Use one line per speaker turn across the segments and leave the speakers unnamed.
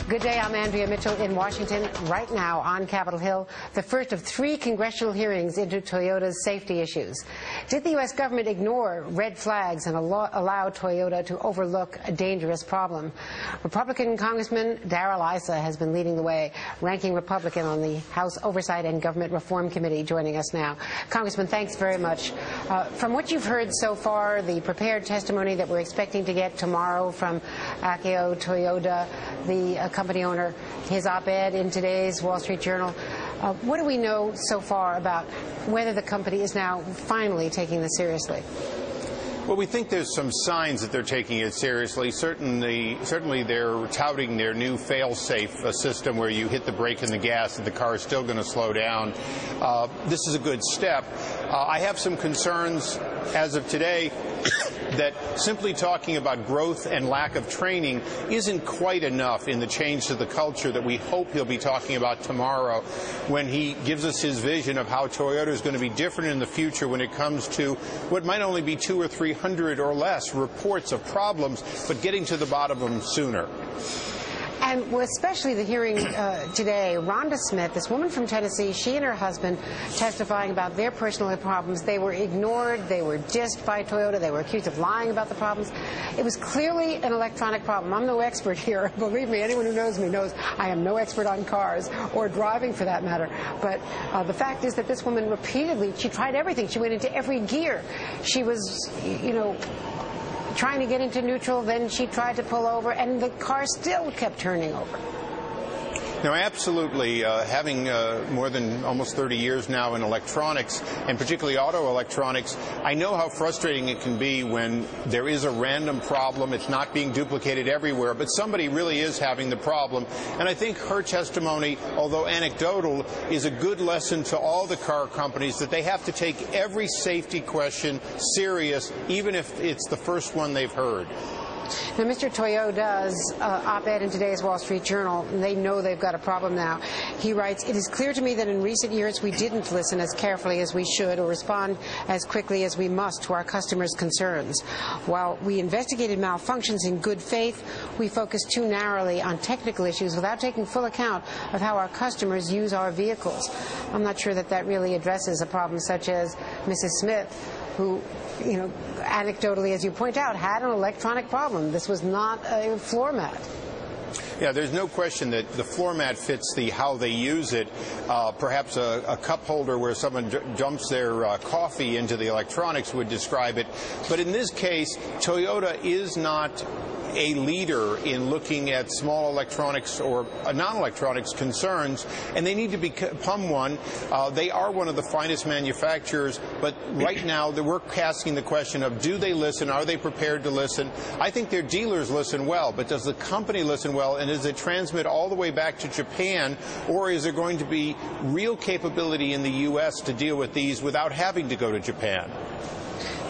Good day, I'm Andrea Mitchell in Washington. Right now on Capitol Hill, the first of 3 congressional hearings into Toyota's safety issues. Did the U.S. government ignore red flags and allow Toyota to overlook a dangerous problem? Republican Congressman Darrell Issa has been leading the way, ranking Republican on the House Oversight and Government Reform Committee, joining us now. Congressman, thanks very much. From what you've heard so far, the prepared testimony that we're expecting to get tomorrow from Akio Toyoda, the company owner, his op-ed in today's Wall Street Journal. What do we know so far about whether the company is now finally taking this seriously?
Well, we think there's some signs that they're taking it seriously. Certainly they're touting their new fail-safe system where you hit the brake and the gas and the car is still going to slow down. This is a good step. I have some concerns as of today that simply talking about growth and lack of training isn't quite enough in the change to the culture that we hope he'll be talking about tomorrow when he gives us his vision of how Toyota is going to be different in the future when it comes to what might only be 200 or 300 or less reports of problems, but getting to the bottom of them sooner.
And especially the hearing today, Rhonda Smith, this woman from Tennessee, she and her husband testifying about their personal problems. They were ignored. They were dissed by Toyota. They were accused of lying about the problems. It was clearly an electronic problem. I'm no expert here. Believe me, anyone who knows me knows I am no expert on cars or driving for that matter. But the fact is that this woman repeatedly, she tried everything. She went into every gear. She was, trying to get into neutral, then she tried to pull over, and the car still kept turning over.
No, absolutely. Having more than almost 30 years now in electronics, and particularly auto electronics, I know how frustrating it can be when there is a random problem. It's not being duplicated everywhere, but somebody really is having the problem. And I think her testimony, although anecdotal, is a good lesson to all the car companies that they have to take every safety question serious, even if it's the first one they've heard.
Now, Mr. Toyoda's op-ed in today's Wall Street Journal, they know they've got a problem now. He writes, "It is clear to me that in recent years we didn't listen as carefully as we should or respond as quickly as we must to our customers' concerns. While we investigated malfunctions in good faith, we focused too narrowly on technical issues without taking full account of how our customers use our vehicles." I'm not sure that that really addresses a problem such as Mrs. Smith, who, anecdotally, as you point out, had an electronic problem. This was not a floor mat.
Yeah, there's no question that the floor mat fits the how they use it. Perhaps a cup holder where someone dumps their coffee into the electronics would describe it. But in this case, Toyota is not a leader in looking at small electronics or non-electronics concerns, and they need to become one. They are one of the finest manufacturers, but right now we're asking the question of, do they listen? Are they prepared to listen? I think their dealers listen well, but does the company listen well, and does it transmit all the way back to Japan, or is there going to be real capability in the U.S. to deal with these without having to go to Japan?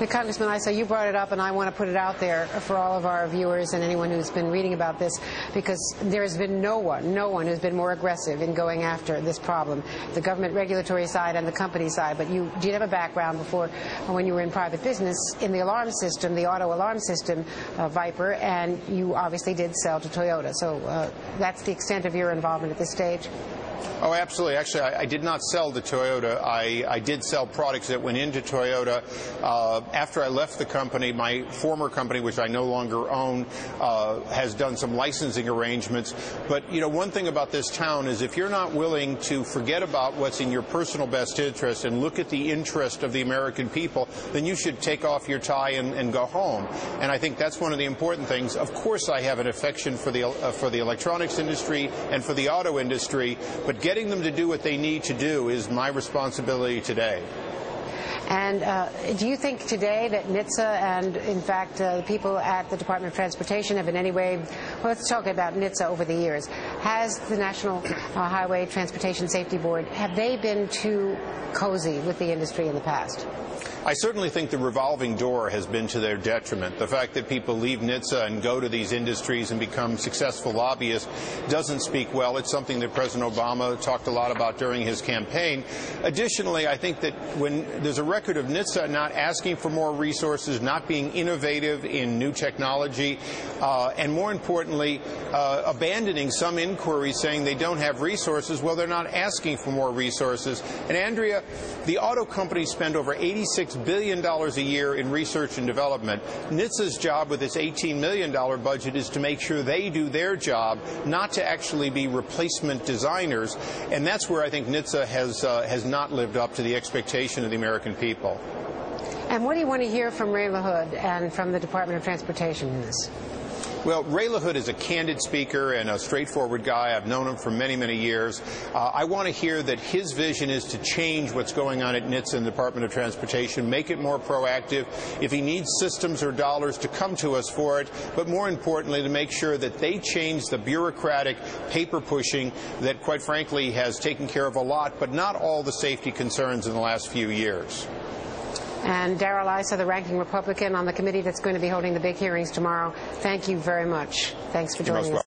Now, Congressman Issa, you brought it up, and I want to put it out there for all of our viewers and anyone who's been reading about this, because there has been no one who's been more aggressive in going after this problem, the government regulatory side and the company side. But you did have a background before, when you were in private business, in the alarm system, the auto alarm system, Viper, and you obviously did sell to Toyota. So that's the extent of your involvement at this stage.
Oh, absolutely. Actually, I did not sell to Toyota. I did sell products that went into Toyota. After I left the company, my former company, which I no longer own, has done some licensing arrangements. But, one thing about this town is if you're not willing to forget about what's in your personal best interest and look at the interest of the American people, then you should take off your tie and go home. And I think that's one of the important things. Of course, I have an affection for the electronics industry and for the auto industry, but getting them to do what they need to do is my responsibility today.
And do you think today that NHTSA and, in fact, the people at the Department of Transportation have in any way, well, let's talk about NHTSA over the years, has the National Highway Transportation Safety Board, have they been too cozy with the industry in the past?
I certainly think the revolving door has been to their detriment. The fact that people leave NHTSA and go to these industries and become successful lobbyists doesn't speak well. It's something that President Obama talked a lot about during his campaign. Additionally, I think that when there's a record of NHTSA not asking for more resources, not being innovative in new technology, and more importantly, abandoning some inquiries saying they don't have resources. Well, they're not asking for more resources. And Andrea, the auto companies spend over $86 billion a year in research and development. NHTSA's job with its $18 million budget is to make sure they do their job, not to actually be replacement designers. And that's where I think NHTSA has not lived up to the expectation of the American people.
And what do you want to hear from Ray LaHood and from the Department of Transportation in this?
Well, Ray LaHood is a candid speaker and a straightforward guy. I've known him for many, many years. I want to hear that his vision is to change what's going on at NHTSA and the Department of Transportation, make it more proactive. If he needs systems or dollars, to come to us for it, but more importantly, to make sure that they change the bureaucratic paper pushing that, quite frankly, has taken care of a lot, but not all the safety concerns in the last few years.
And Darrell Issa, the ranking Republican on the committee that's going to be holding the big hearings tomorrow, thank you very much. Thanks for joining us.